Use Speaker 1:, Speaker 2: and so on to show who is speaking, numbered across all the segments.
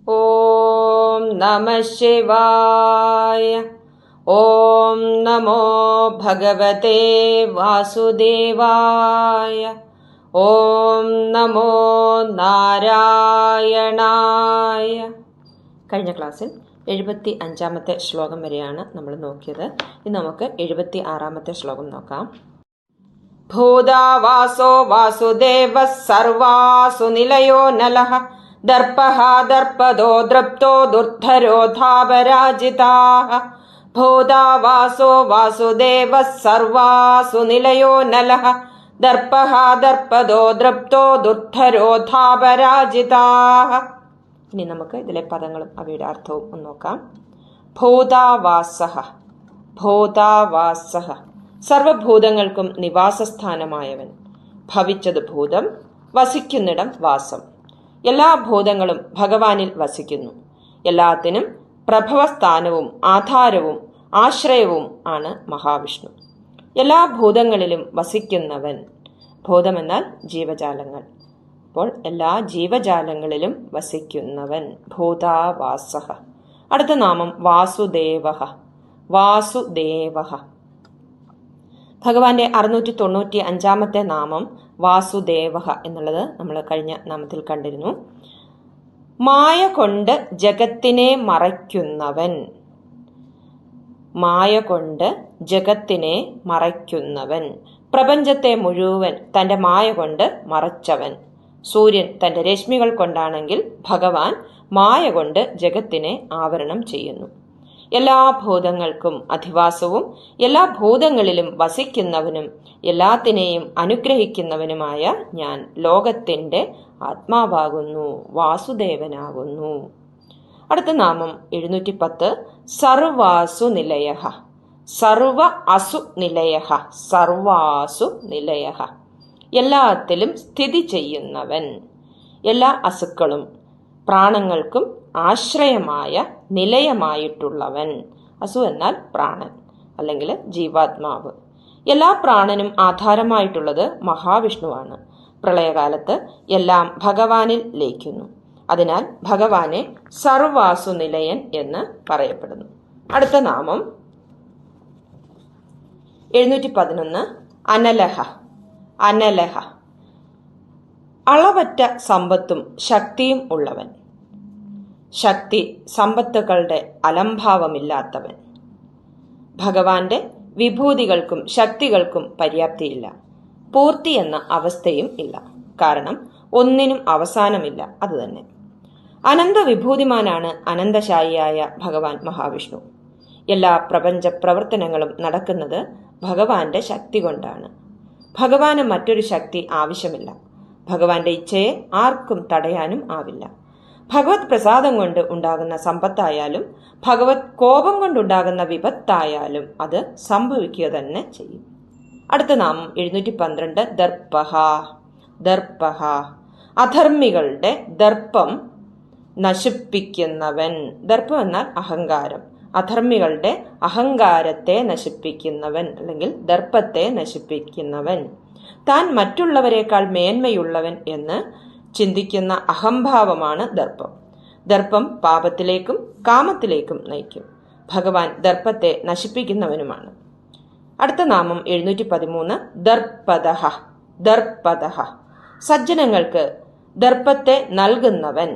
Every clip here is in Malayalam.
Speaker 1: ഓം നമഃ ശിവായ. ഓം നമോ ഭഗവതേ വാസുദേവായ. ഓം നമോ നാരായണായ. കഴിഞ്ഞ ക്ലാസ്സിൽ 75-ാമത്തെ ശ്ലോകം വരെയാണ് നമ്മൾ നോക്കിയത്. ഇനി നമുക്ക് 76-ാമത്തെ ശ്ലോകം നോക്കാം. ഭൂതാവാസോ വാസുദേവഃ സർവാസു നിലയോ നലഃ ദർപ്പഃ ദർപ്പദോ ദൃപ്തോ ദുർധരോധാപരാജിതാഃ. ഭൂതാവാസോ വാസുദേവഃ സർവാസു നിലയോ നലഃ ദർപ്പഃ ദർപ്പദോ ദൃപ്തോ ദുർധരോധാപരാജിതാഃ. ഇനി നമുക്ക് ഇതിലെ പദങ്ങളും അവയുടെ അർത്ഥവും ഒന്ന് നോക്കാം. ഭൂതാവാസഃ, ഭൂതാവാസഃ സർവഭൂതങ്ങൾക്കും നിവാസസ്ഥാനമായവൻ. ഭവിച്ചത് ഭൂതം, വസിക്കുന്നിടം വാസം. എല്ലാ ഭൂതങ്ങളും ഭഗവാനിൽ വസിക്കുന്നു. എല്ലാത്തിനും പ്രഭവസ്ഥാനവും ആധാരവും ആശ്രയവും ആണ് മഹാവിഷ്ണു. എല്ലാ ഭൂതങ്ങളിലും വസിക്കുന്നവൻ. ഭൂതമെന്നാൽ ജീവജാലങ്ങൾ. അപ്പോൾ എല്ലാ ജീവജാലങ്ങളിലും വസിക്കുന്നവൻ. ഭൂതാവാസഃ. അടുത്ത നാമം വാസുദേവഃ. വാസുദേവഃ ഭഗവാന്റെ 695-ാമത്തെ നാമം വാസുദേവഃ എന്നുള്ളത് നമ്മൾ കഴിഞ്ഞ നാമത്തിൽ കണ്ടിരുന്നു. മായ കൊണ്ട് ജഗത്തിനെ മറയ്ക്കുന്നവൻ. മായ കൊണ്ട് ജഗത്തിനെ മറയ്ക്കുന്നവൻ. പ്രപഞ്ചത്തെ മുഴുവൻ തന്റെ മായ കൊണ്ട് മറച്ചവൻ. സൂര്യൻ തന്റെ രശ്മികൾ കൊണ്ടാണെങ്കിൽ ഭഗവാൻ മായ കൊണ്ട് ജഗത്തിനെ ആവരണം ചെയ്യുന്നു. എല്ലാ ഭൂതങ്ങൾക്കും അധിവാസവും എല്ലാ ഭൂതങ്ങളിലും വസിക്കുന്നവനും എല്ലാത്തിനെയും അനുഗ്രഹിക്കുന്നവനുമായ ഞാൻ ലോകത്തിന്റെ ആത്മാവാകുന്നു, വാസുദേവനാകുന്നു. അടുത്ത നാമം 710 സർവാസു നിലയഃ. സർവ അസു നിലയഃ. സർവാസു നിലയഃ എല്ലാത്തിലും സ്ഥിതി ചെയ്യുന്നവൻ. എല്ലാ അസുക്കളും പ്രാണങ്ങൾക്കും ആശ്രയമായ നിലയമായിട്ടുള്ളവൻ. അസു എന്നാൽ പ്രാണൻ അല്ലെങ്കിൽ ജീവാത്മാവ്. എല്ലാ പ്രാണനും ആധാരമായിട്ടുള്ളത് മഹാവിഷ്ണുവാണ്. പ്രളയകാലത്ത് എല്ലാം ഭഗവാനിൽ ലയിക്കുന്നു. അതിനാൽ ഭഗവാനെ സർവാസു നിലയൻ എന്ന് പറയപ്പെടുന്നു. അടുത്ത നാമം 711 അനലഹ. അനലഹ അളവറ്റ സമ്പത്തും ശക്തിയും ഉള്ളവൻ. ശക്തി സമ്പത്തുകളുടെ അലംഭാവമില്ലാത്തവൻ. ഭഗവാന്റെ വിഭൂതികൾക്കും ശക്തികൾക്കും പര്യാപ്തിയില്ല. പൂർത്തി എന്ന അവസ്ഥയും ഇല്ല. കാരണം ഒന്നിനും അവസാനമില്ല. അതുതന്നെ അനന്ത വിഭൂതിമാനാണ് അനന്തശായിയായ ഭഗവാൻ മഹാവിഷ്ണു. എല്ലാ പ്രപഞ്ച പ്രവർത്തനങ്ങളും നടക്കുന്നത് ഭഗവാന്റെ ശക്തി കൊണ്ടാണ്. ഭഗവാന് മറ്റൊരു ശക്തി ആവശ്യമില്ല. ഭഗവാന്റെ ഇച്ഛയെ ആർക്കും തടയാനും ആവില്ല. ഭഗവത് പ്രസാദം കൊണ്ട് ഉണ്ടാകുന്ന സമ്പത്തായാലും ഭഗവത് കോപം കൊണ്ടുണ്ടാകുന്ന വിപത്തായാലും അത് സംഭവിക്കുക തന്നെ ചെയ്യും. അടുത്ത നാമം 712 ദർപ്പഃ. ദർപ്പഃ അധർമ്മികളുടെ ദർപ്പം നശിപ്പിക്കുന്നവൻ. ദർപ്പം എന്നാൽ അഹങ്കാരം. അധർമ്മികളുടെ അഹങ്കാരത്തെ നശിപ്പിക്കുന്നവൻ അല്ലെങ്കിൽ ദർപ്പത്തെ നശിപ്പിക്കുന്നവൻ. താൻ മറ്റുള്ളവരെക്കാൾ മേന്മയുള്ളവൻ എന്ന് ചിന്തിക്കുന്ന അഹംഭാവമാണ് ദർപ്പം. ദർപ്പം പാപത്തിലേക്കും കാമത്തിലേക്കും നയിക്കും. ഭഗവാൻ ദർപ്പത്തെ നശിപ്പിക്കുന്നവനുമാണ്. അടുത്ത നാമം 713 ദർപ്പദഃ. ദർപ്പദഃ സജ്ജനങ്ങൾക്ക് ദർപ്പത്തെ നൽകുന്നവൻ.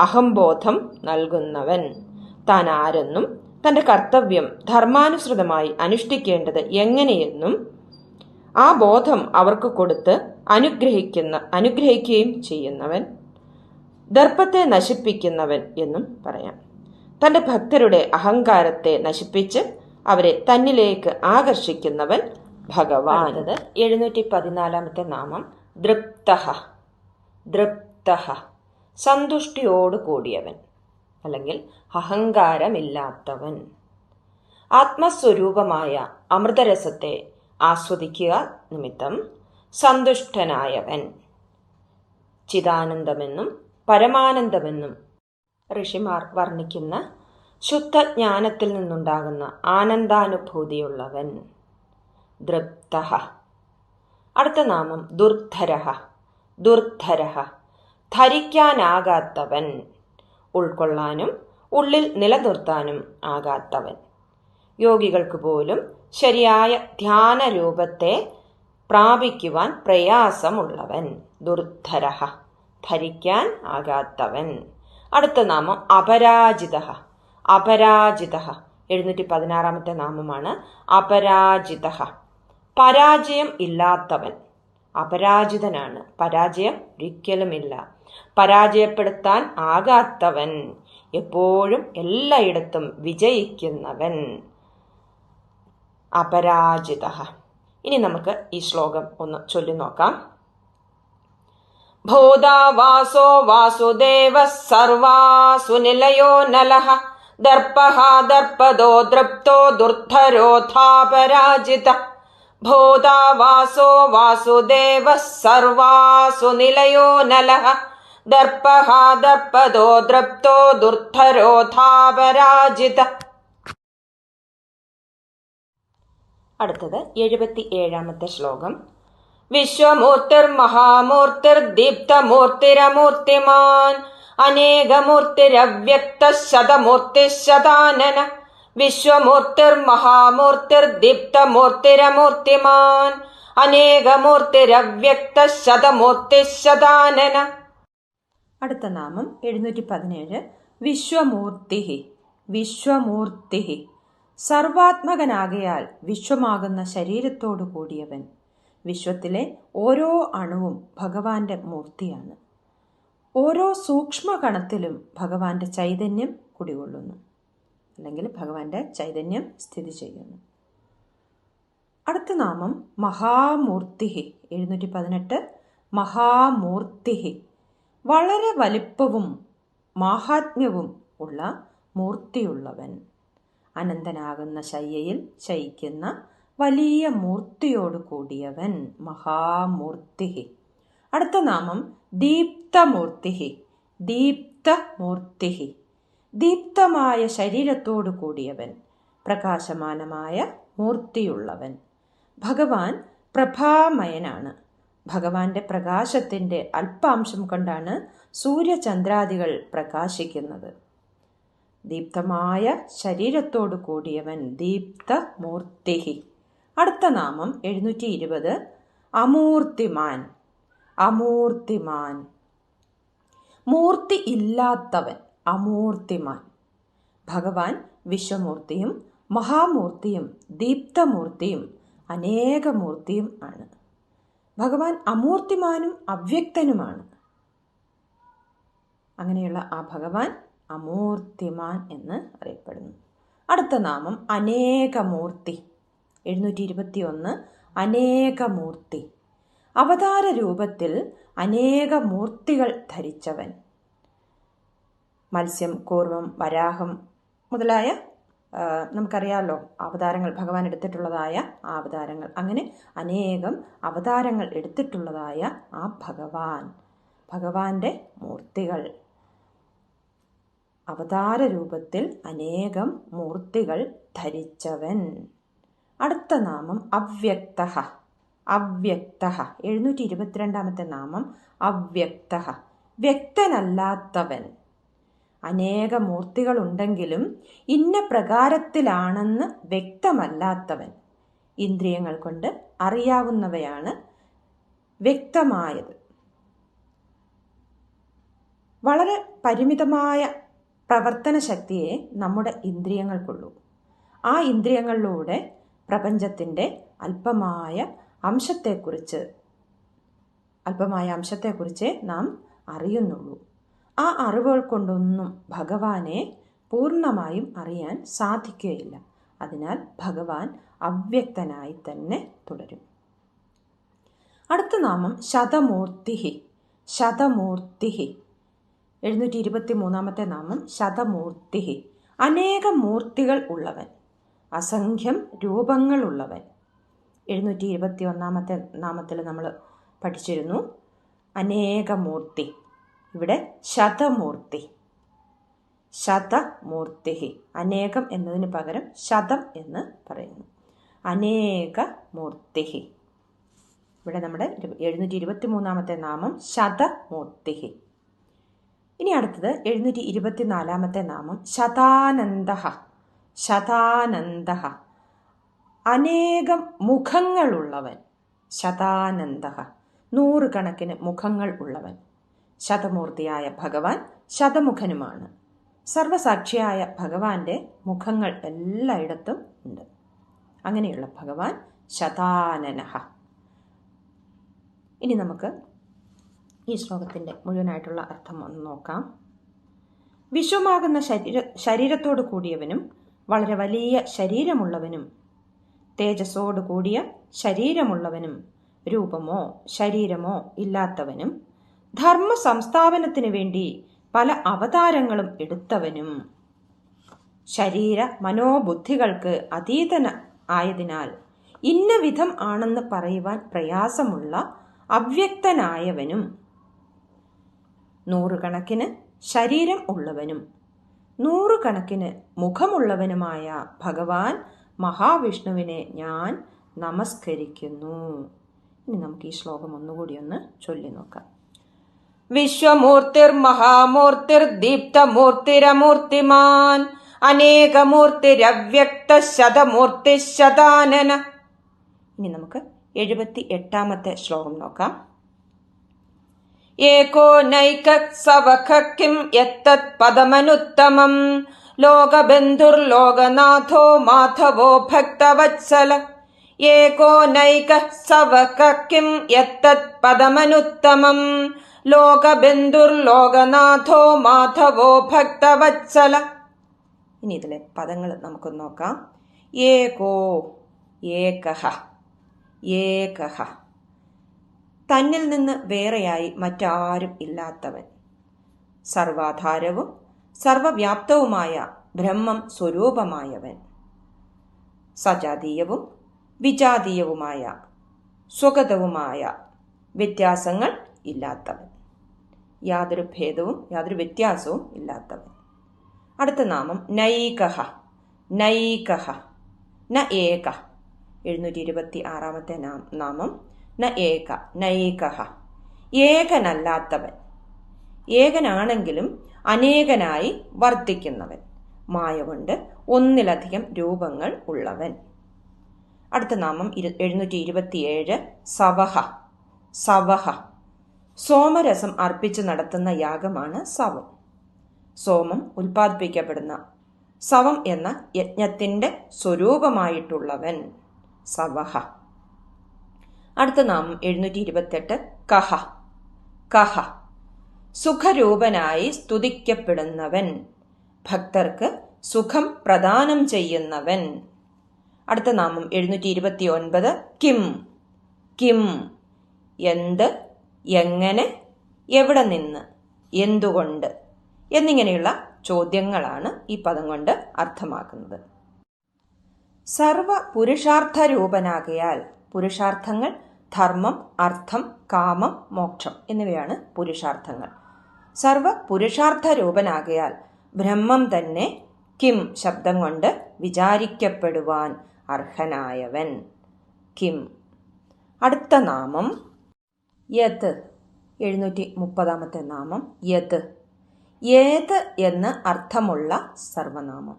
Speaker 1: അഹംബോധം നൽകുന്നവൻ. താൻ ആരെന്നും തന്റെ കർത്തവ്യം ധർമാനുസൃതമായി അനുഷ്ഠിക്കേണ്ടത് എങ്ങനെയെന്നും ആ ബോധം അവർക്ക് കൊടുത്ത് അനുഗ്രഹിക്കുകയും ചെയ്യുന്നവൻ. ദർപ്പത്തെ നശിപ്പിക്കുന്നവൻ എന്നും പറയാം. തന്റെ ഭക്തരുടെ അഹങ്കാരത്തെ നശിപ്പിച്ച് അവരെ തന്നിലേക്ക് ആകർഷിക്കുന്നവൻ ഭഗവാൻ. 714-ാമത്തെ നാമം ദൃപ്തഃ. ദൃപ്തഃ സന്തുഷ്ടിയോട് കൂടിയവൻ അല്ലെങ്കിൽ അഹങ്കാരമില്ലാത്തവൻ. ആത്മസ്വരൂപമായ അമൃതരസത്തെ ആസ്വദിക്കുക നിമിത്തം സന്തുഷ്ടനായവൻ. ചിദാനന്ദമെന്നും പരമാനന്ദമെന്നും ഋഷിമാർ വർണ്ണിക്കുന്ന ശുദ്ധജ്ഞാനത്തിൽ നിന്നുണ്ടാകുന്ന ആനന്ദാനുഭൂതിയുള്ളവൻ. ദൃപ്തഃ. അടുത്ത നാമം ദുർധരഃ. ദുർധരഃ ധരിക്കാനാകാത്തവൻ, ഉൾക്കൊള്ളാനും ഉള്ളിൽ നിലനിർത്താനും ആകാത്തവൻ. യോഗികൾക്ക് പോലും ശരിയായ ധ്യാന രൂപത്തെ പ്രാപിക്കുവാൻ പ്രയാസമുള്ളവൻ. ദുർധരഃ, ധരിക്കാൻ ആകാത്തവൻ. അടുത്ത നാമം അപരാജിതഃ. അപരാജിതഃ 716 നാമമാണ്. അപരാജിതഃ, പരാജയം ഇല്ലാത്തവൻ. അപരാജിതനാണ്, പരാജയം ഒരിക്കലുമില്ല. പരാജയപ്പെടുത്താൻ ആകാത്തവൻ, എപ്പോഴും എല്ലായിടത്തും വിജയിക്കുന്നവൻ. അപരാജിതഃ. ഇനി നമുക്ക് ഈ ശ്ലോകം ഒന്ന് ചൊല്ലി നോക്കാം. ഭൂതാവാസോ വാസുദേവഃ സർവാസു നിലയോ നലഃ ദർപ്പഃ ദർപ്പദോ ദൃപ്തോ ദുർധരോധാപരാജിതഃ. ഭൂതാവാസോ വാസുദേവഃ സർവാസു നിലയോ നലഃ ദർപ്പഃ ദർപ്പദോ ദൃപ്തോ ദുർധരോധാപരാജിതഃ. അടുത്തത് 77 ശ്ലോകം. വിശ്വമൂർത്തിർമഹാമൂർത്തിർദീപ്തമൂർത്തിരമൂർത്തിമാൻ അനേകമൂർത്തിരവ്യക്തഃ ശതമൂർത്തിഃ ശതാനന. വിശ്വമൂർത്തിർമഹാമൂർത്തിർദീപ്തമൂർത്തിരമൂർത്തിമാൻ അനേകമൂർത്തിരവ്യക്തഃ ശതമൂർത്തിഃ ശതാനന. അടുത്ത നാമം 717. വിശ്വമൂർത്തിഃ. വിശ്വമൂർത്തിഃ, സർവാത്മകനാകയാൽ വിശ്വമാകുന്ന ശരീരത്തോടു കൂടിയവൻ. വിശ്വത്തിലെ ഓരോ അണുവും ഭഗവാന്റെ മൂർത്തിയാണ്. ഓരോ സൂക്ഷ്മകണത്തിലും ഭഗവാന്റെ ചൈതന്യം കുടികൊള്ളുന്നു, അല്ലെങ്കിൽ ഭഗവാന്റെ ചൈതന്യം സ്ഥിതി ചെയ്യുന്നു. അടുത്ത നാമം മഹാമൂർത്തിഃ. 718. മഹാമൂർത്തിഃ, വളരെ വലിപ്പവും മാഹാത്മ്യവും ഉള്ള മൂർത്തിയുള്ളവൻ. അനന്തനാകുന്ന ശയ്യയിൽ ശയിക്കുന്ന വലിയ മൂർത്തിയോട് കൂടിയവൻ. മഹാമൂർത്തിഃ. അടുത്ത നാമം ദീപ്തമൂർത്തിഃ. ദീപ്തമൂർത്തിഃ, ദീപ്തമായ ശരീരത്തോടു കൂടിയവൻ, പ്രകാശമാനമായ മൂർത്തിയുള്ളവൻ. ഭഗവാൻ പ്രഭാമയനാണ്. ഭഗവാന്റെ പ്രകാശത്തിന്റെ അല്പാംശം കൊണ്ടാണ് സൂര്യചന്ദ്രാദികൾ പ്രകാശിക്കുന്നത്. ദീപ്തമായ ശരീരത്തോടു കൂടിയവൻ ദീപ്തമൂർത്തിഃ. അടുത്ത നാമം 720. അമൂർത്തിമാൻ. അമൂർത്തിമാൻ, മൂർത്തി ഇല്ലാത്തവൻ. അമൂർത്തിമാൻ. ഭഗവാൻ വിശ്വമൂർത്തിയും മഹാമൂർത്തിയും ദീപ്തമൂർത്തിയും അനേകമൂർത്തിയും ആണ്. ഭഗവാൻ അമൂർത്തിമാനും അവ്യക്തനുമാണ്. അങ്ങനെയുള്ള ആ ഭഗവാൻ അമൂർത്തിമാൻ എന്ന് അറിയപ്പെടുന്നു. അടുത്ത നാമം അനേകമൂർത്തി. 721. അനേകമൂർത്തി, അവതാര രൂപത്തിൽ അനേകമൂർത്തികൾ ധരിച്ചവൻ. മത്സ്യം, കൂർമ്മം, വരാഹം മുതലായ നമുക്കറിയാമല്ലോ അവതാരങ്ങൾ, ഭഗവാൻ എടുത്തിട്ടുള്ളതായ ആ അവതാരങ്ങൾ. അങ്ങനെ അനേകം അവതാരങ്ങൾ എടുത്തിട്ടുള്ളതായ ആ ഭഗവാൻ, ഭഗവാന്റെ മൂർത്തികൾ, അവതാര രൂപത്തിൽ അനേകം മൂർത്തികൾ ധരിച്ചവൻ. അടുത്ത നാമം അവ്യക്തഃ. അവ്യക്തഃ 722 നാമം അവ്യക്തഃ, വ്യക്തനല്ലാത്തവൻ. അനേക മൂർത്തികളുണ്ടെങ്കിലും ഇന്ന പ്രകാരത്തിലാണെന്ന് വ്യക്തമല്ലാത്തവൻ. ഇന്ദ്രിയങ്ങൾ കൊണ്ട് അറിയാവുന്നവയാണ് വ്യക്തമായത്. വളരെ പരിമിതമായ പ്രവർത്തന ശക്തിയെ നമ്മുടെ ഇന്ദ്രിയങ്ങൾക്കുള്ളൂ. ആ ഇന്ദ്രിയങ്ങളിലൂടെ പ്രപഞ്ചത്തിൻ്റെ അല്പമായ അംശത്തെക്കുറിച്ച് നാം അറിയുന്നുള്ളൂ. ആ അറിവുകൾ കൊണ്ടൊന്നും ഭഗവാനെ പൂർണ്ണമായും അറിയാൻ സാധിക്കുകയില്ല. അതിനാൽ ഭഗവാൻ അവ്യക്തനായി തന്നെ തുടരും. അടുത്ത നാമം ശതമൂർത്തിഃ. ശതമൂർത്തിഃ 723 നാമം ശതമൂർത്തിഃ, അനേകം മൂർത്തികൾ ഉള്ളവൻ, അസംഖ്യം രൂപങ്ങളുള്ളവൻ. 721 നാമത്തിൽ നമ്മൾ പഠിച്ചിരുന്നു അനേകമൂർത്തി. ഇവിടെ ശതമൂർത്തി. ശതമൂർത്തിഃ, അനേകം എന്നതിന് പകരം ശതം എന്ന് പറയുന്നു. അനേകമൂർത്തിഃ. ഇവിടെ നമ്മുടെ 723 നാമം ശതമൂർത്തിഃ. ഇനി അടുത്തത് 724 നാമം ശതാനന്ദ. ശതാനന്ദ, അനേകം മുഖങ്ങളുള്ളവൻ. ശതാനന്ദ, നൂറുകണക്കിന് മുഖങ്ങൾ ഉള്ളവൻ. ശതമൂർത്തിയായ ഭഗവാൻ ശതമുഖനുമാണ്. സർവസാക്ഷിയായ ഭഗവാന്റെ മുഖങ്ങൾ എല്ലായിടത്തും ഉണ്ട്. അങ്ങനെയുള്ള ഭഗവാൻ ശതാനനഃ. ഇനി നമുക്ക് ഈ ശ്ലോകത്തിൻ്റെ മുഴുവനായിട്ടുള്ള അർത്ഥം ഒന്ന് നോക്കാം. വിശ്വമാകുന്ന ശരീരത്തോടു കൂടിയവനും വളരെ വലിയ ശരീരമുള്ളവനും തേജസ്സോടു കൂടിയ ശരീരമുള്ളവനും രൂപമോ ശരീരമോ ഇല്ലാത്തവനും ധർമ്മ സംസ്ഥാപനത്തിന് വേണ്ടി പല അവതാരങ്ങളും എടുത്തവനും ശരീര മനോബുദ്ധികൾക്ക് അതീതന ആയതിനാൽ ഇന്ന വിധം ആണെന്ന് പറയുവാൻ പ്രയാസമുള്ള അവ്യക്തനായവനും നൂറുകണക്കിന് ശരീരം ഉള്ളവനും നൂറുകണക്കിന് മുഖമുള്ളവനുമായ ഭഗവാൻ മഹാവിഷ്ണുവിനെ ഞാൻ നമസ്കരിക്കുന്നു. ഇനി നമുക്ക് ഈ ശ്ലോകം ഒന്നുകൂടി ഒന്ന് ചൊല്ലി നോക്കാം. വിശ്വമൂർത്തിർ മഹാമൂർത്തിർ ദീപ്തമൂർത്തിരമൂർത്തിമാൻ അനേകമൂർത്തിരവ്യക്ത ശതമൂർത്തി ശതാനന. ഇനി നമുക്ക് 78 ശ്ലോകം നോക്കാം. ഏകോ നൈക സവഖ കിം യത്തത് പദമനുത്തമം ലോകബന്ധുർലോകനാഥോ മാധവോ ഭക്തവത്സല. ഏകോ നൈക സവഖ കിം യത്തത് പദമനുത്തമം ലോകബന്ധുർലോകനാഥോ മാധവോ ഭക്തവത്സല. ഇനി ഇതിലെ പദങ്ങൾ നമുക്ക് നോക്കാം. ഏകോ, ഏകഃ, ഏകഃ, തന്നിൽ നിന്ന് വേറെയായി മറ്റാരും ഇല്ലാത്തവൻ. സർവാധാരവും സർവവ്യാപ്തവുമായ ബ്രഹ്മം സ്വരൂപമായവൻ. സജാതീയവും വിജാതീയവുമായ സ്വഗതവുമായ വ്യത്യാസങ്ങൾ ഇല്ലാത്തവൻ. യാതൊരു ഭേദവും യാതൊരു വ്യത്യാസവും ഇല്ലാത്തവൻ. അടുത്ത നാമം നൈകഃ. നൈകഃ, ന ഏക. 726 നാമം ന ഏക, നൈകഃ, ഏകനല്ലാത്തവൻ. ഏകനാണെങ്കിലും അനേകനായി വർദ്ധിക്കുന്നവൻ. മായ കൊണ്ട് ഒന്നിലധികം രൂപങ്ങൾ ഉള്ളവൻ. അടുത്ത നാമം 727 സവഹ. സവഹ, സോമരസം അർപ്പിച്ച് നടത്തുന്ന യാഗമാണ് സവം. സോമം ഉൽപ്പാദിപ്പിക്കപ്പെടുന്ന സവം എന്ന യജ്ഞത്തിന്റെ സ്വരൂപമായിട്ടുള്ളവൻ സവഹ. അടുത്ത നാമം 728 കഹ. കഹ, സുഖരൂപനായി സ്തുതിക്കപ്പെടുന്നവൻ. ഭക്തർക്ക് സുഖം പ്രദാനം ചെയ്യുന്നവൻ. അടുത്ത നാമം 729 കിം. കിം, എന്ത്, എങ്ങനെ, എവിടെ നിന്ന്, എന്തുകൊണ്ട് എന്നിങ്ങനെയുള്ള ചോദ്യങ്ങളാണ് ഈ പദം കൊണ്ട് അർത്ഥമാക്കുന്നത്. സർവ പുരുഷാർത്ഥ രൂപനാകയാൽ പുരുഷാർത്ഥങ്ങൾ ധർമ്മം, അർത്ഥം, കാമം, മോക്ഷം എന്നിവയാണ് പുരുഷാർത്ഥങ്ങൾ. സർവ പുരുഷാർത്ഥ രൂപനാകയാൽ ബ്രഹ്മം തന്നെ കിം ശബ്ദം കൊണ്ട് വിചാരിക്കപ്പെടുവാൻ അർഹനായവൻ. കിം. അടുത്ത നാമം യത്. 730 നാമം യത്. ഏത് എന്ന് അർത്ഥമുള്ള സർവനാമം.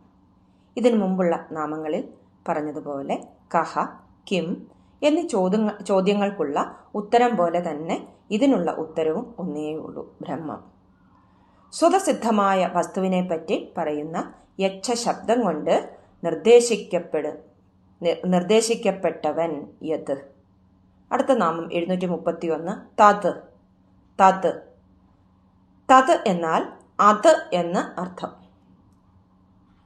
Speaker 1: ഇതിനു മുമ്പുള്ള നാമങ്ങളിൽ പറഞ്ഞതുപോലെ കഹ, കിം എന്നീ ചോദ്യങ്ങൾക്കുള്ള ഉത്തരം പോലെ തന്നെ ഇതിനുള്ള ഉത്തരവും ഒന്നേയുള്ളൂ, ബ്രഹ്മം. സ്വതസിദ്ധമായ വസ്തുവിനെ പറ്റി പറയുന്ന യച്ഛ ശബ്ദം കൊണ്ട് നിർദ്ദേശിക്കപ്പെട്ടവൻ യത്. അടുത്ത നാമം 731 തത്. തത്. തത് എന്നാൽ അത് എന്ന് അർത്ഥം.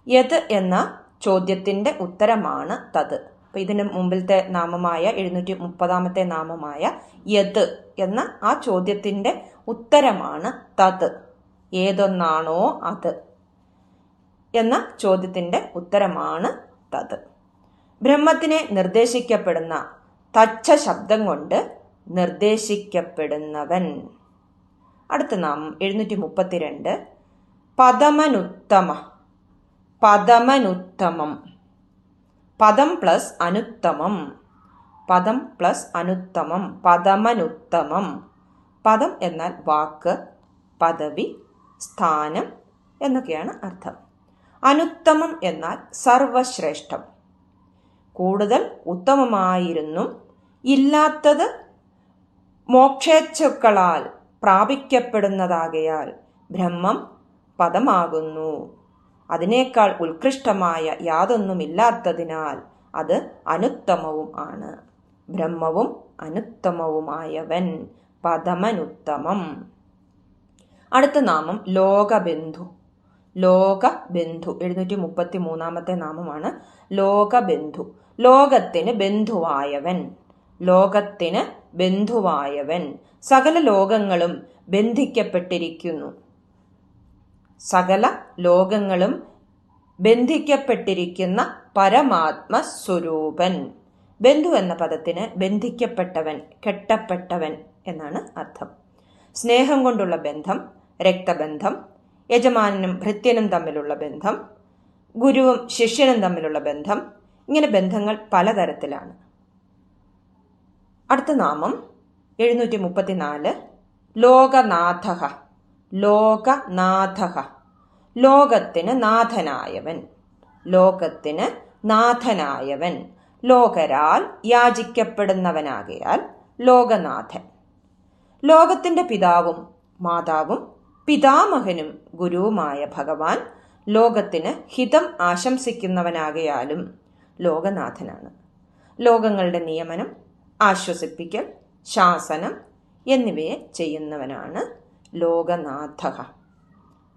Speaker 1: യത് എന്ന ചോദ്യത്തിന്റെ ഉത്തരമാണ് തത്. അപ്പൊ ഇതിന് മുമ്പിലത്തെ നാമമായ 730 നാമമായ യത് എന്ന ആ ചോദ്യത്തിന്റെ ഉത്തരമാണ് തത്. ഏതൊന്നാണോ അത് എന്ന ചോദ്യത്തിന്റെ ഉത്തരമാണ് തത്. ബ്രഹ്മത്തിനെ നിർദ്ദേശിക്കപ്പെടുന്ന തച്ഛ ശബ്ദം കൊണ്ട് നിർദ്ദേശിക്കപ്പെടുന്നവൻ. അടുത്ത നാമം 732 പദമനുത്തമ. പദമനുത്തമം. പദം പ്ലസ് അനുത്തമം. പദം പ്ലസ് അനുത്തമം. പദമനുത്തമം. പദം എന്നാൽ വാക്ക്, പദവി, സ്ഥാനം എന്നൊക്കെയാണ് അർത്ഥം. അനുത്തമം എന്നാൽ സർവശ്രേഷ്ഠം, കൂടുതൽ ഉത്തമമായിരുന്നു, ഇല്ലാത്തത് മോക്ഷേച്ഛുക്കളാൽ പ്രാപിക്കപ്പെടുന്നതാകയാൽ ബ്രഹ്മം പദമാകുന്നു. അതിനേക്കാൾ ഉത്കൃഷ്ടമായ യാതൊന്നുമില്ലാത്തതിനാൽ അത് അനുത്തമവും ആണ്. ബ്രഹ്മവും അനുത്തമവുമായവൻ പദമനുത്തമം. അടുത്ത നാമം ലോകബന്ധു. ലോകബന്ധു 733 നാമമാണ് ലോകബന്ധു. ലോകത്തിന് ബന്ധുവായവൻ. ലോകത്തിന് ബന്ധുവായവൻ. സകല ലോകങ്ങളും ബന്ധിക്കപ്പെട്ടിരിക്കുന്നു. സകല ലോകങ്ങളും ബന്ധിക്കപ്പെട്ടിരിക്കുന്ന പരമാത്മസ്വരൂപൻ. ബന്ധു എന്ന പദത്തിന് ബന്ധിക്കപ്പെട്ടവൻ, കെട്ടപ്പെട്ടവൻ എന്നാണ് അർത്ഥം. സ്നേഹം കൊണ്ടുള്ള ബന്ധം, രക്തബന്ധം, യജമാനനും ഭൃത്യനും തമ്മിലുള്ള ബന്ധം, ഗുരുവും ശിഷ്യനും തമ്മിലുള്ള ബന്ധം, ഇങ്ങനെ ബന്ധങ്ങൾ പലതരത്തിലാണ്. അടുത്ത നാമം 734 ലോകനാഥഃ. ലോകനാഥഃ ലോകത്തിന് നാഥനായവൻ. ലോകത്തിന് നാഥനായവൻ, ലോകരാൽ യാചിക്കപ്പെടുന്നവനാകയാൽ ലോകനാഥൻ. ലോകത്തിന്റെ പിതാവും മാതാവും പിതാമഹനും ഗുരുവുമായ ഭഗവാൻ ലോകത്തിന് ഹിതം ആശംസിക്കുന്നവനാകയാലും ലോകനാഥനാണ്. ലോകങ്ങളുടെ നിയമനം, ആശ്വസിപ്പിക്കൽ, ശാസനം എന്നിവയെ ചെയ്യുന്നവനാണ് ലോകനാഥഃ.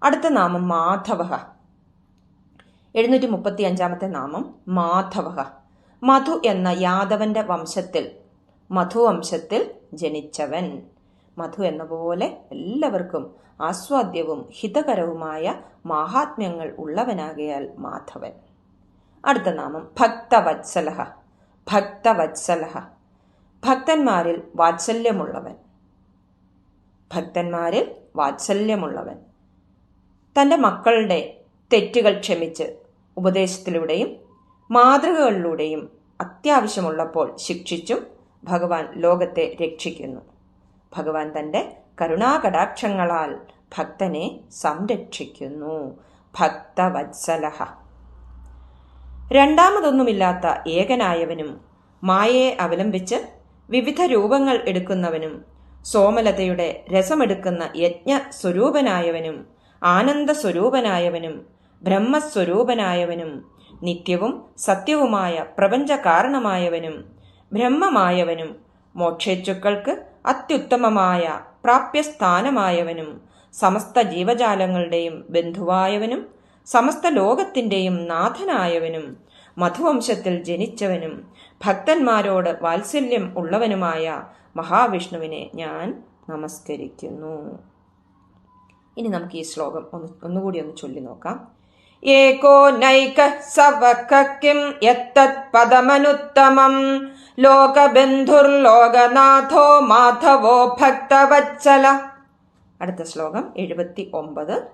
Speaker 1: അടുത്ത നാമം മാധവഃ. 735 നാമം മാധവഃ. മധു എന്ന യാദവന്റെ വംശത്തിൽ, മധുവംശത്തിൽ ജനിച്ചവൻ. മധു എന്ന പോലെ എല്ലാവർക്കും ആസ്വാദ്യവും ഹിതകരവുമായ മാഹാത്മ്യങ്ങൾ ഉള്ളവനാകയാൽ മാധവൻ. അടുത്ത നാമം ഭക്തവത്സലഃ. ഭക്തവത്സലഃ ഭക്തന്മാരിൽ വാത്സല്യമുള്ളവൻ. ഭക്തന്മാരിൽ വാത്സല്യമുള്ളവൻ. തൻ്റെ മക്കളുടെ തെറ്റുകൾ ക്ഷമിച്ച് ഉപദേശത്തിലൂടെയും മാതൃകകളിലൂടെയും അത്യാവശ്യമുള്ളപ്പോൾ ശിക്ഷിച്ചും ഭഗവാൻ ലോകത്തെ രക്ഷിക്കുന്നു. ഭഗവാൻ തൻ്റെ കരുണാകടാക്ഷങ്ങളാൽ ഭക്തനെ സംരക്ഷിക്കുന്നു. ഭക്തവത്സലഃ. രണ്ടാമതൊന്നുമില്ലാത്ത ഏകനായവനും മായയെ അവലംബിച്ച് വിവിധ രൂപങ്ങൾ എടുക്കുന്നവനും സോമലതയുടെ രസമെടുക്കുന്ന യജ്ഞസ്വരൂപനായവനും ആനന്ദസ്വരൂപനായവനും ബ്രഹ്മസ്വരൂപനായവനും നിത്യവും സത്യവുമായ പ്രപഞ്ച കാരണമായവനും ബ്രഹ്മമായവനും മോക്ഷേച്ഛുക്കൾക്ക് അത്യുത്തമമായ പ്രാപ്യസ്ഥാനമായവനും സമസ്ത ജീവജാലങ്ങളുടെയും ബന്ധുവായവനും സമസ്ത ലോകത്തിൻ്റെയും നാഥനായവനും മധുവംശത്തിൽ ജനിച്ചവനും ഭക്തന്മാരോട് വാത്സല്യം ഉള്ളവനുമായ മഹാവിഷ്ണുവിനെ ഞാൻ നമസ്കരിക്കുന്നു. ഇനി നമുക്ക് ഈ ശ്ലോകം ഒന്നുകൂടി ചൊല്ലി നോക്കാം. ഏകോ നൈക സവകിം യത്തത് പദമനുത്തമം ലോകബന്ധുർലോകനാഥോ മാധവോ ഭക്തവത്സല. അടുത്ത ശ്ലോകം 79.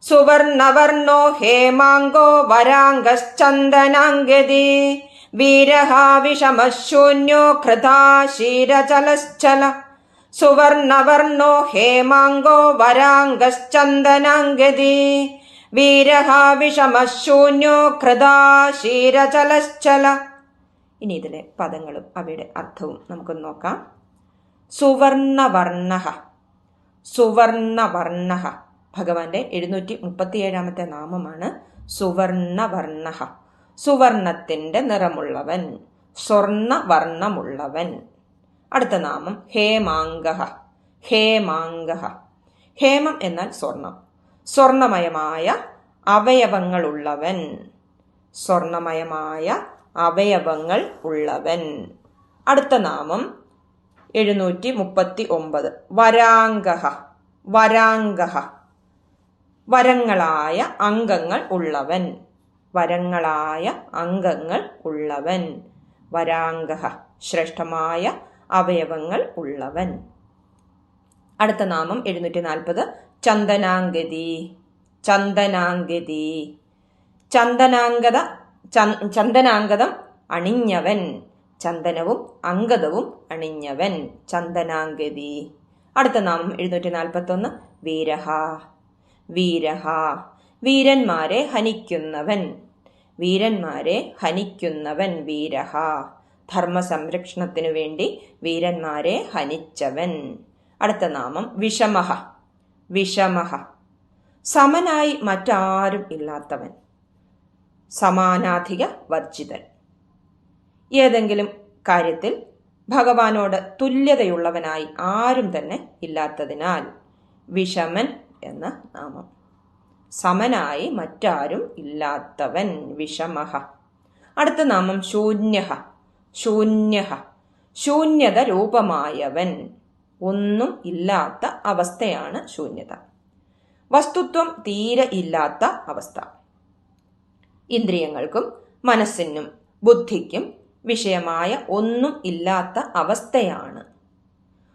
Speaker 1: സുവർണവർണോ ഹേമാംഗോ വരാംഗശ്ചന്ദനാംഗതി വീരഹാവിഷമശൂന്യോ ഘൃതാശീരചലശ്ചല. സുവർണവർണോ ഹേമാംഗോ വരാംഗശ്ചന്ദനാംഗതി വീരഹാവിഷമശൂന്യോ ഘൃതാശീരചലശ്ചല. ഇനി ഇതിലെ പദങ്ങളും അവയുടെ അർത്ഥവും നമുക്കൊന്ന് നോക്കാം. സുവർണവർണഃ. സുവർണവർണഃ ഭഗവാന്റെ 737 നാമമാണ് സുവർണവർണഃ. സുവർണത്തിന്റെ നിറമുള്ളവൻ, സ്വർണവർണ്ണമുള്ളവൻ. അടുത്ത നാമം ഹേമാംഗഃ. ഹേമാംഗഃ ഹേമം എന്നാൽ സ്വർണം. സ്വർണമയമായ അവയവങ്ങളുള്ളവൻ. സ്വർണമയമായ അവയവങ്ങൾ ഉള്ളവൻ. അടുത്ത നാമം 739 വരാംഗഃ. വരാംഗഃ വരങ്ങളായ അംഗങ്ങൾ ഉള്ളവൻ. വരങ്ങളായ അംഗങ്ങൾ ഉള്ളവൻ. വരാംഗഃ ശ്രേഷ്ഠമായ അവയവങ്ങൾ ഉള്ളവൻ. അടുത്ത നാമം 740 ചന്ദനാംഗതി. ചന്ദനാംഗതി ചന്ദനാംഗതം അണിഞ്ഞവൻ. ചന്ദനവും അംഗതവും അണിഞ്ഞവൻ. ചന്ദനാംഗതി. അടുത്ത നാമം 741 വീരഹ. വീരഹ വീരന്മാരെ ഹനിക്കുന്നവൻ. വീരന്മാരെ ഹനിക്കുന്നവൻ വീരഹ. ധർമ്മ സംരക്ഷണത്തിനു വേണ്ടി വീരന്മാരെ ഹനിച്ചവൻ. അടുത്ത നാമം വിഷമഹ. വിഷമഹ സമനായി മറ്റാരും ഇല്ലാത്തവൻ. സമാനാധിക വർജിതൻ. ഏതെങ്കിലും കാര്യത്തിൽ ഭഗവാനോട് തുല്യതയുള്ളവനായി ആരും തന്നെ ഇല്ലാത്തതിനാൽ വിഷമൻ എന്ന നാമം. സമനായി മറ്റാരും ഇല്ലാത്തവൻ വിഷമഹ. അടുത്ത നാമം ശൂന്യഹ. ശൂന്യഹ ശൂന്യത രൂപമായവൻ. ഒന്നും ഇല്ലാത്ത അവസ്ഥയാണ് ശൂന്യത. വസ്തുത്വം തീരെ ഇല്ലാത്ത അവസ്ഥ. ഇന്ദ്രിയങ്ങൾക്കും മനസ്സിനും ബുദ്ധിക്കും വിഷയമായ ഒന്നും ഇല്ലാത്ത അവസ്ഥയാണ്.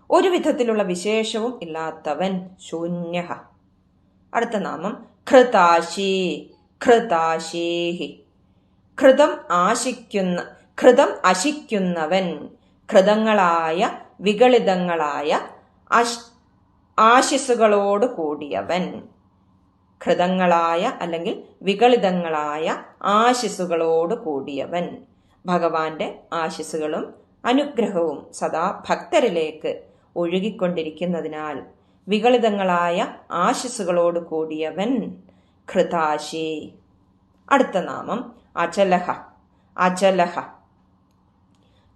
Speaker 1: ഒരു വിധത്തിലുള്ള വിശേഷവും ഇല്ലാത്തവൻ ശൂന്യഹ. അടുത്ത നാമം ഘൃതാശി. ഘൃതാശീഹി ഘൃതം അശിക്കുന്നവൻ. ഘൃതങ്ങളായ വികളിതങ്ങളായ ആശിസുകളോട് കൂടിയവൻ. ഘൃതങ്ങളായ അല്ലെങ്കിൽ വികളിതങ്ങളായ ആശിസുകളോട് കൂടിയവൻ. ഭഗവാന്റെ ആശിസുകളും അനുഗ്രഹവും സദാ ഭക്തരിലേക്ക് ഒഴുകിക്കൊണ്ടിരിക്കുന്നതിനാൽ വികളിതങ്ങളായ ആശിസുകളോട് കൂടിയവൻ ഘൃതാശി. അടുത്ത നാമം അചലഹ. അചലഹ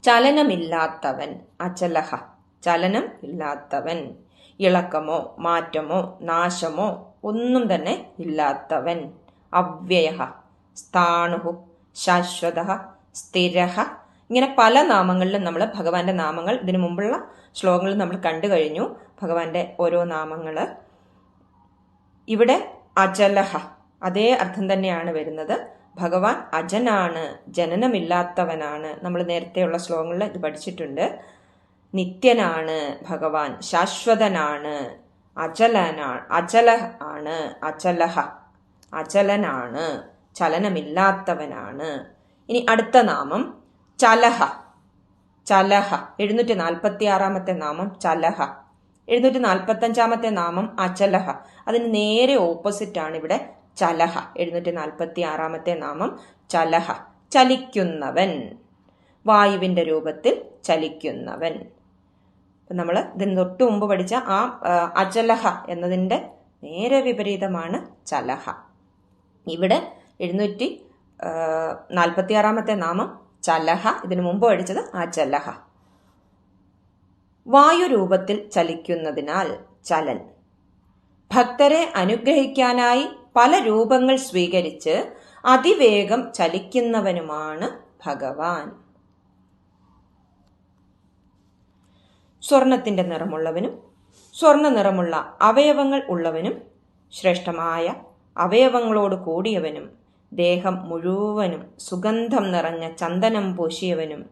Speaker 1: ചലനമില്ലാത്തവൻ. അചലഹ ചലനം ഇല്ലാത്തവൻ. ഇളക്കമോ മാറ്റമോ നാശമോ ഒന്നും തന്നെ ഇല്ലാത്തവൻ. അവ്യയഃ. സ്ഥാണുഃ. ശാശ്വതഃ. സ്ഥിരഃ. ഇങ്ങനെ പല നാമങ്ങളിലും നമ്മൾ ഭഗവാന്റെ നാമങ്ങൾ ഇതിനു മുമ്പുള്ള ശ്ലോകങ്ങളിൽ നമ്മൾ കണ്ടു കഴിഞ്ഞു. ഭഗവാന്റെ ഓരോ നാമങ്ങൾ ഇവിടെ അചലഹ അതേ അർത്ഥം തന്നെയാണ് വരുന്നത്. ഭഗവാൻ അജനാണ്, ജനനമില്ലാത്തവനാണ്. നമ്മൾ നേരത്തെയുള്ള ശ്ലോകങ്ങളിൽ ഇത് പഠിച്ചിട്ടുണ്ട്. നിത്യനാണ് ഭഗവാൻ, ശാശ്വതനാണ്, അചല ആണ്, അചലനാണ്, ചലനമില്ലാത്തവനാണ്. ഇനി അടുത്ത നാമം ചലഹ. ചലഹ 746 നാമം ചലഹ. 745 നാമം അചലഹ. അതിന് നേരെ ഓപ്പോസിറ്റ് ആണ് ഇവിടെ ചലഹ. 746 നാമം ചലഹ ചലിക്കുന്നവൻ, വായുവിന്റെ രൂപത്തിൽ ചലിക്കുന്നവൻ. നമ്മൾ ഇതിന് തൊട്ട് മുമ്പ് പഠിച്ച ആ അചലഹ എന്നതിന്റെ നേരെ വിപരീതമാണ് ചലഹ. ഇവിടെ 746 നാമം ചലഹ, ഇതിനു മുമ്പ് പഠിച്ചത് അചലഹ. വായുരൂപത്തിൽ ചലിക്കുന്നതിനാൽ ചലൻ. ഭക്തരെ അനുഗ്രഹിക്കാനായി പല രൂപങ്ങൾ സ്വീകരിച്ച് അതിവേഗം ചലിക്കുന്നവനുമാണ് ഭഗവാൻ. സ്വർണത്തിന്റെ നിറമുള്ളവനും സ്വർണ്ണ നിറമുള്ള അവയവങ്ങൾ ഉള്ളവനും ശ്രേഷ്ഠമായ അവയവങ്ങളോട് കൂടിയവനും ദേഹം മുഴുവനും സുഗന്ധം നിറഞ്ഞ ചന്ദനം പൂശിയവനും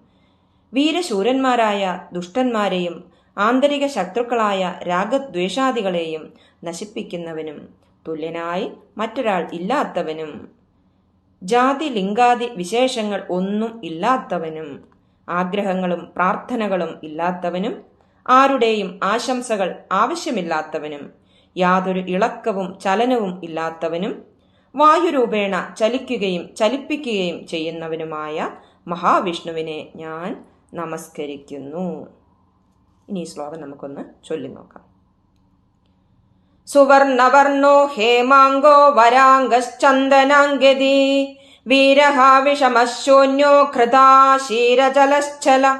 Speaker 1: വീരശൂരന്മാരായ ദുഷ്ടന്മാരെയും ആന്തരിക ശത്രുക്കളായ രാഗദ്വേഷാദികളെയും നശിപ്പിക്കുന്നവനും തുല്യനായി മറ്റൊരാൾ ഇല്ലാത്തവനും ജാതി ലിംഗാദി വിശേഷങ്ങൾ ഒന്നും ഇല്ലാത്തവനും ആഗ്രഹങ്ങളും പ്രാർത്ഥനകളും ഇല്ലാത്തവനും ആരുടെയും ആശംസകൾ ആവശ്യമില്ലാത്തവനും യാതൊരു ഇളക്കവും ചലനവും ഇല്ലാത്തവനും വായുരൂപേണ ചലിക്കുകയും ചലിപ്പിക്കുകയും ചെയ്യുന്നവനുമായ മഹാവിഷ്ണുവിനെ ഞാൻ നമസ്കരിക്കുന്നു. ഇനി ഈ ശ്ലോകം നമുക്കൊന്ന് ചൊല്ലി നോക്കാം. സുവർണവർണോ ഹേമാംഗോ വരാംഗശ്ചന്ദനാംഗതി വീരഃ വിഷമശൂന്യോ ഘൃതാശീരജലശ്ചല.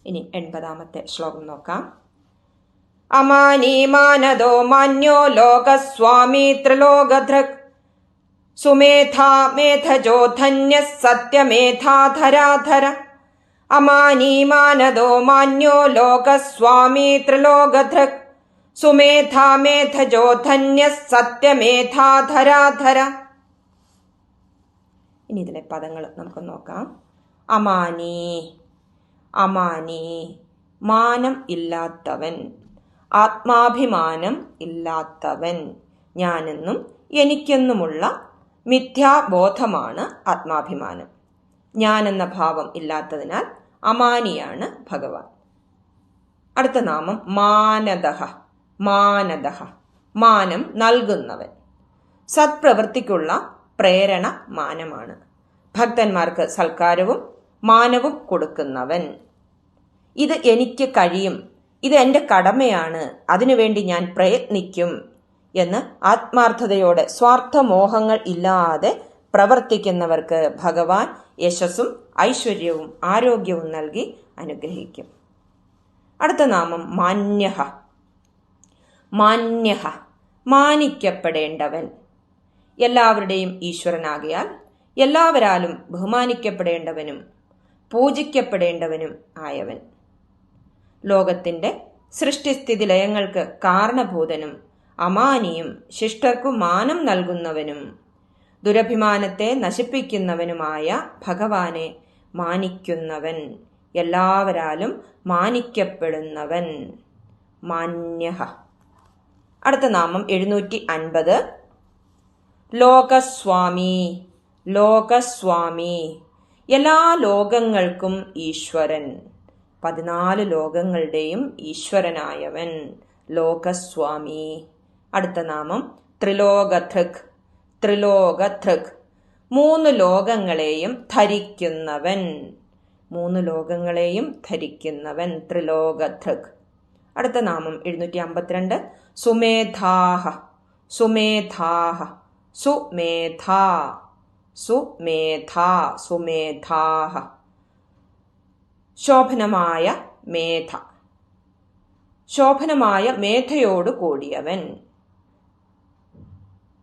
Speaker 1: ഇനി 80 ശ്ലോകം നോക്കാം. അമാനീമാനദോ മാന്യോ ലോകസ്വാമി ത്രിലോകധൃക് സുമേധാ മേധജോ ധന്യഃ സത്യമേധാധരാധര. അമാനീമാനദോ മാന്യോ ലോകസ്വാമി ത്രിലോകധൃക് സുമേധാ മേധജോ ധന്യഃ സത്യമേധാധരാധര. ഇനി ഇതിലെ പദങ്ങൾ നമുക്ക് നോക്കാം. അമാനി. അമാനി മാനം ഇല്ലാത്തവൻ, ആത്മാഭിമാനം ഇല്ലാത്തവൻ. ഞാനെന്നും എനിക്കെന്നുമുള്ള മിഥ്യാബോധമാണ് ആത്മാഭിമാനം. ഞാനെന്ന ഭാവം ഇല്ലാത്തതിനാൽ അമാനിയാണ് ഭഗവാൻ. അടുത്ത നാമം മാനദഃ. മാനദഃ മാനം നൽകുന്നവൻ. സത്പ്രവൃത്തിക്കുള്ള പ്രേരണ മാനമാണ്. ഭക്തന്മാർക്ക് സൽക്കാരവും മാനവും കൊടുക്കുന്നവൻ. ഇത് എനിക്ക് കഴിയും, ഇത് എൻ്റെ കടമയാണ്, അതിനുവേണ്ടി ഞാൻ പ്രയത്നിക്കും എന്ന് ആത്മാർത്ഥതയോടെ സ്വാർത്ഥമോഹങ്ങൾ ഇല്ലാതെ പ്രവർത്തിക്കുന്നവർക്ക് ഭഗവാൻ യശസ്സും ഐശ്വര്യവും ആരോഗ്യവും നൽകി അനുഗ്രഹിക്കും. അടുത്ത നാമം മാന്യഃ. മാന്യഃ, മാനിക്കപ്പെടേണ്ടവൻ. എല്ലാവരുടെയും ഈശ്വരനാകയാൽ എല്ലാവരാലും ബഹുമാനിക്കപ്പെടേണ്ടവനും പൂജിക്കപ്പെടേണ്ടവനും ആയവൻ. ലോകത്തിൻ്റെ സൃഷ്ടിസ്ഥിതി ലയങ്ങൾക്ക് കാരണഭൂതനും അമാനിയും ശിഷ്ടർക്കു മാനം നൽകുന്നവനും ദുരഭിമാനത്തെ നശിപ്പിക്കുന്നവനുമായ ഭഗവാനെ മാനിക്കുന്നവൻ, എല്ലാവരാലും മാനിക്കപ്പെടുന്നവൻ. മാന്യഃ. അടുത്ത നാമം 750. ലോകസ്വാമി. ലോകസ്വാമി, എല്ലാ ലോകങ്ങൾക്കും ഈശ്വരൻ, 14 ലോകങ്ങളുടെയും ഈശ്വരനായവൻ. ലോകസ്വാമി. അടുത്ത നാമം ത്രിലോകധൃക്. ത്രിലോകധൃക്, 3 ലോകങ്ങളെയും ധരിക്കുന്നവൻ. 3 ലോകങ്ങളെയും ധരിക്കുന്നവൻ, ത്രിലോകധൃക്. അടുത്ത നാമം 752. സുമേധാഹ. സുമേധാഹ, സുമേധ. സുമേധ, സുമേധാഹ, ശോഭനമായ മേധ. ശോഭനമായ മേധയോട് കൂടിയവൻ.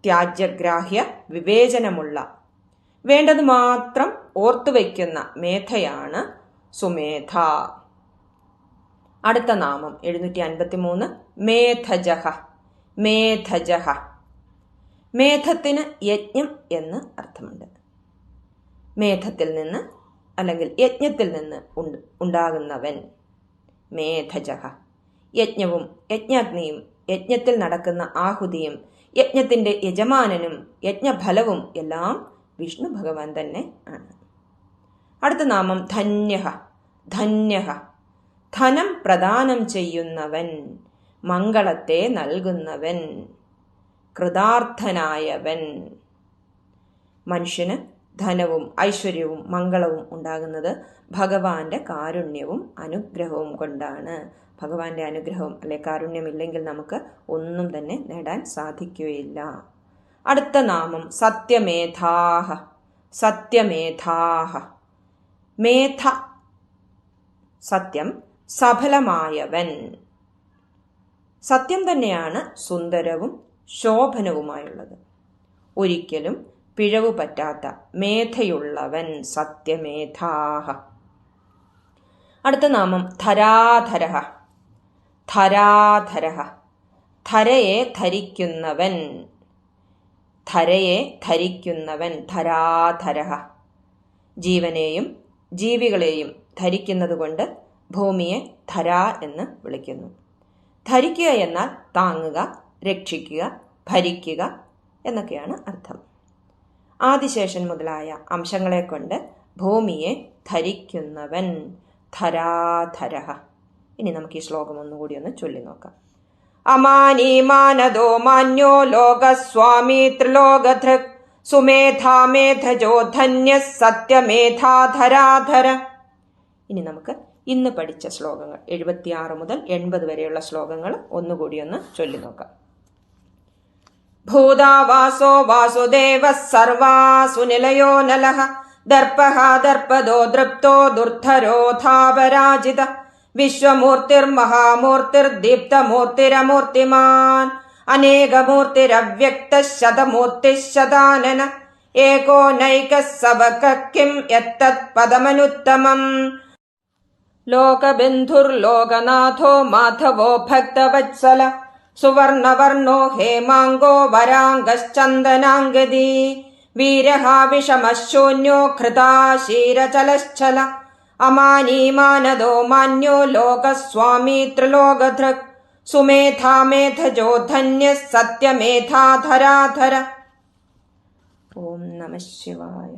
Speaker 1: ത്യാജ്യഗ്രാഹ്യ വിവേചനമുള്ള, വേണ്ടത് മാത്രം ഓർത്തുവയ്ക്കുന്ന മേധയാണ് സുമേധ. അടുത്ത നാമം 753. മേധജഃ. മേധജഃ, മേധത്തിന് യജ്ഞം എന്ന് അർത്ഥമുണ്ട്. മേധത്തിൽ നിന്ന് അല്ലെങ്കിൽ യജ്ഞത്തിൽ നിന്ന് ഉണ്ടാകുന്നവൻ. മേധജഃ, യജ്ഞവും യജ്ഞാഗ്നിയും യജ്ഞത്തിൽ നടക്കുന്ന ആഹുതിയും യജ്ഞത്തിന്റെ യജമാനനും യജ്ഞഫലവും എല്ലാം വിഷ്ണു ഭഗവാൻ തന്നെ ആണ്. അടുത്ത നാമം ധന്യഃ. ധന്യഃ, ധനം പ്രദാനം ചെയ്യുന്നവൻ, മംഗളത്തെ നൽകുന്നവൻ, കൃതാർത്ഥനായവൻ. മനുഷ്യന് ധനവും ഐശ്വര്യവും മംഗളവും ഉണ്ടാകുന്നത് ഭഗവാന്റെ കാരുണ്യവും അനുഗ്രഹവും കൊണ്ടാണ്. ഭഗവാന്റെ അനുഗ്രഹവും അല്ലെ കാരുണ്യമില്ലെങ്കിൽ നമുക്ക് ഒന്നും തന്നെ നേടാൻ സാധിക്കുകയില്ല. അടുത്ത നാമം സത്യമേധാഹ. സത്യമേധാഹ, മേധ, സത്യം, സഫലമായവൻ. സത്യം തന്നെയാണ് സുന്ദരവും ശോഭനവുമായുള്ളത്. ഒരിക്കലും പിഴവു പറ്റാത്ത മേധയുള്ളവൻ, സത്യമേധാഹ. അടുത്ത നാമം ധരാധരഃ. ധരാധരഃ, ധരയെ ധരിക്കുന്നവൻ. ധരയെ ധരിക്കുന്നവൻ, ധരാധരഃ. ജീവനെയും ജീവികളെയും ധരിക്കുന്നത് കൊണ്ട് ഭൂമിയെ ധര എന്ന് വിളിക്കുന്നു. ധരിക്കുക എന്നാൽ താങ്ങുക, രക്ഷിക്കുക, ഭരിക്കുക എന്നൊക്കെയാണ് അർത്ഥം. ആദിശേഷൻ മുതലായ അംശങ്ങളെ കൊണ്ട് ഭൂമിയെ ധരിക്കുന്നവൻ, ധരാധരഃ. ഇനി നമുക്ക് ഈ ശ്ലോകം ഒന്നുകൂടി ഒന്ന് ചൊല്ലി നോക്കാം. അമാനീ മാനദോ മാന്യോ ലോകസ്വാമി ത്രിലോകധൃക് സുമേധാ മേധജോ ധന്യഃ സത്യമേധാധരാധര. ഇനി നമുക്ക് ഇന്ന് പഠിച്ച ശ്ലോകങ്ങൾ 76 മുതൽ 80 വരെയുള്ള ശ്ലോകങ്ങൾ ഒന്നുകൂടി ഒന്ന് ചൊല്ലി നോക്കാം. ഭൂതാവാസോ വാസുദേവഃ സർവാസു നിലയോ നലഃ ദർപ്പഃ ദർപ്പദോ ദൃപ്തോ ദുർധരോധാപരാജിത വിശ്വമൂർത്തിർമഹാമൂർത്തിർദീപ്തമൂർത്തിരമൂർത്തിമാൻ അനേകമൂർത്തിരവ്യക്തഃ ശതമൂർത്തിഃ ശതാനന ഏകോ നൈകഃ സവകഃ കിം യത്തത് പദമനുത്തമം ലോകബന്ധുർലോകനാഥോ മാധവോ ഭക്തവത്സല സുവർണവർണോ ഹേമാംഗോ വരാംഗശ്ചന്ദനാംഗദീ വീരഃ വിഷമശൂന്യോ ഘൃതാശീരചലശ്ചല അമാനീ മാനദോ മാന്യോ ലോകസ്വാമി ത്രിലോകധൃക് സുമേധാ മേധജോ ധന്യഃ സത്യമേധാധരാധര. ഓം നമഃ ശിവായ.